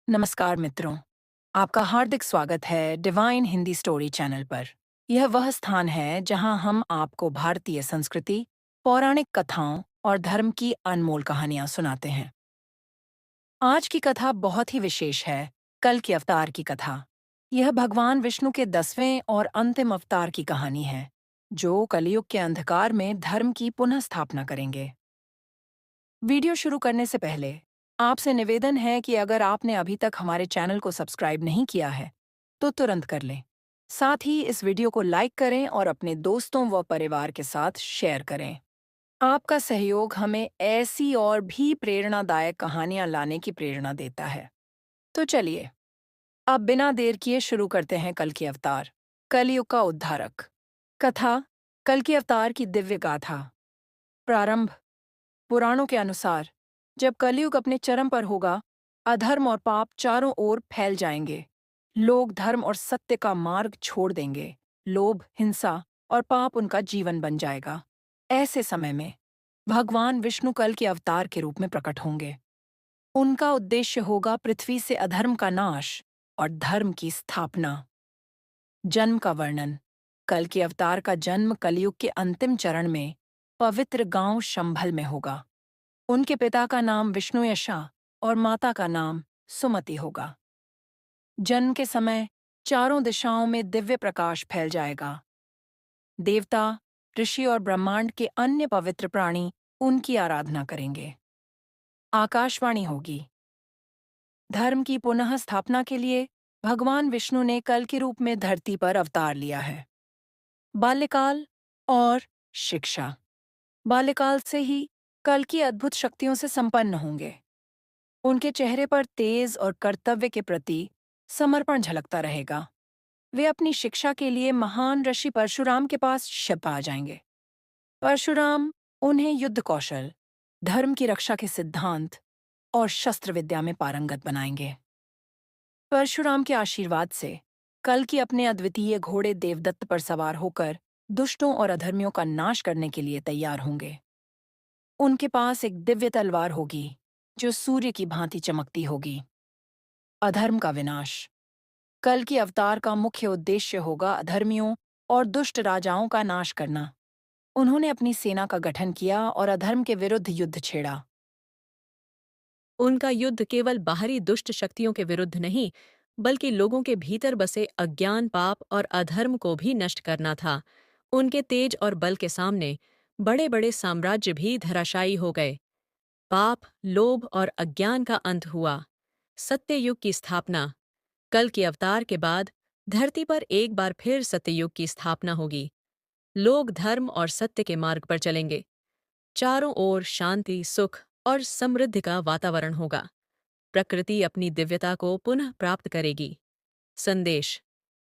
नमस्कार मित्रों, आपका हार्दिक स्वागत है डिवाइन हिंदी स्टोरी चैनल पर। यह वह स्थान है जहां हम आपको भारतीय संस्कृति, पौराणिक कथाओं और धर्म की अनमोल कहानियां सुनाते हैं। आज की कथा बहुत ही विशेष है, कल के अवतार की कथा। यह भगवान विष्णु के 10वें और अंतिम अवतार की कहानी है, जो कलयुग के अंधकार में धर्म की पुनः स्थापना करेंगे। वीडियो शुरू करने से पहले आपसे निवेदन है कि अगर आपने अभी तक हमारे चैनल को सब्सक्राइब नहीं किया है, तो तुरंत कर लें। साथ ही इस वीडियो को लाइक करें और अपने दोस्तों व परिवार के साथ शेयर करें। आपका सहयोग हमें ऐसी और भी प्रेरणादायक कहानियां लाने की प्रेरणा देता है। तो चलिए, अब बिना देर किए शुरू करते हैं कल के अवतार, कलयुग का उद्धारक। कथा, कल के अवतार की दिव्य गाथा। प्रारंभ। पुराणों के अनुसार जब कलयुग अपने चरम पर होगा, अधर्म और पाप चारों ओर फैल जाएंगे। लोग धर्म और सत्य का मार्ग छोड़ देंगे। लोभ, हिंसा और पाप उनका जीवन बन जाएगा। ऐसे समय में भगवान विष्णु कल के अवतार के रूप में प्रकट होंगे। उनका उद्देश्य होगा पृथ्वी से अधर्म का नाश और धर्म की स्थापना। जन्म का वर्णन। कल के अवतार का जन्म कलयुग के अंतिम चरण में पवित्र गांव शंभल में होगा। उनके पिता का नाम विष्णुयशा और माता का नाम सुमति होगा। जन्म के समय चारों दिशाओं में दिव्य प्रकाश फैल जाएगा। देवता, ऋषि और ब्रह्मांड के अन्य पवित्र प्राणी उनकी आराधना करेंगे। आकाशवाणी होगी। धर्म की पुनः स्थापना के लिए भगवान विष्णु ने कल के रूप में धरती पर अवतार लिया है। बाल्यकाल और शिक्षा। बाल्यकाल से ही कल की अद्भुत शक्तियों से संपन्न होंगे। उनके चेहरे पर तेज और कर्तव्य के प्रति समर्पण झलकता रहेगा। वे अपनी शिक्षा के लिए महान ऋषि परशुराम के पास छिपा जाएंगे। परशुराम उन्हें युद्ध कौशल, धर्म की रक्षा के सिद्धांत और शस्त्र विद्या में पारंगत बनाएंगे। परशुराम के आशीर्वाद से कल की अपने अद्वितीय घोड़े देवदत्त पर सवार होकर दुष्टों और अधर्मियों का नाश करने के लिए तैयार होंगे। उनके पास एक दिव्य तलवार होगी जो सूर्य की भांति चमकती होगी। अधर्म का विनाश। कल की अवतार का मुख्य उद्देश्य होगा अधर्मियों और दुष्ट राजाओं का नाश करना। उन्होंने अपनी सेना का गठन किया और अधर्म के विरुद्ध युद्ध छेड़ा। उनका युद्ध केवल बाहरी दुष्ट शक्तियों के विरुद्ध नहीं, बल्कि लोगों के भीतर बसे अज्ञान, पाप और अधर्म को भी नष्ट करना था। उनके तेज और बल के सामने बड़े बड़े साम्राज्य भी धराशायी हो गए। पाप, लोभ और अज्ञान का अंत हुआ। सत्ययुग की स्थापना। कल के अवतार के बाद धरती पर एक बार फिर सत्ययुग की स्थापना होगी। लोग धर्म और सत्य के मार्ग पर चलेंगे। चारों ओर शांति, सुख और समृद्धि का वातावरण होगा। प्रकृति अपनी दिव्यता को पुनः प्राप्त करेगी। संदेश।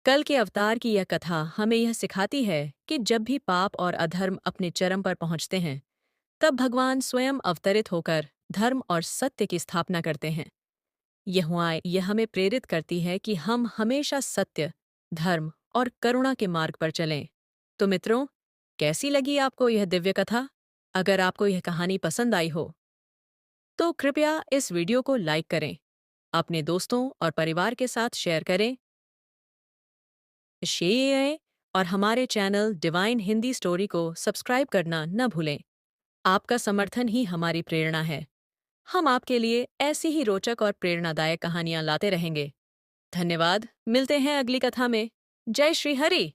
कल के अवतार की यह कथा हमें यह सिखाती है कि जब भी पाप और अधर्म अपने चरम पर पहुंचते हैं, तब भगवान स्वयं अवतरित होकर धर्म और सत्य की स्थापना करते हैं। यह हमें प्रेरित करती है कि हम हमेशा सत्य, धर्म और करुणा के मार्ग पर चलें। तो मित्रों, कैसी लगी आपको यह दिव्य कथा? अगर आपको यह कहानी पसंद आई हो, तो कृपया इस वीडियो को लाइक करें, अपने दोस्तों और परिवार के साथ शेयर करें, और हमारे चैनल डिवाइन हिंदी स्टोरी को सब्सक्राइब करना न भूलें। आपका समर्थन ही हमारी प्रेरणा है। हम आपके लिए ऐसी ही रोचक और प्रेरणादायक कहानियां लाते रहेंगे। धन्यवाद। मिलते हैं अगली कथा में। जय श्री हरि।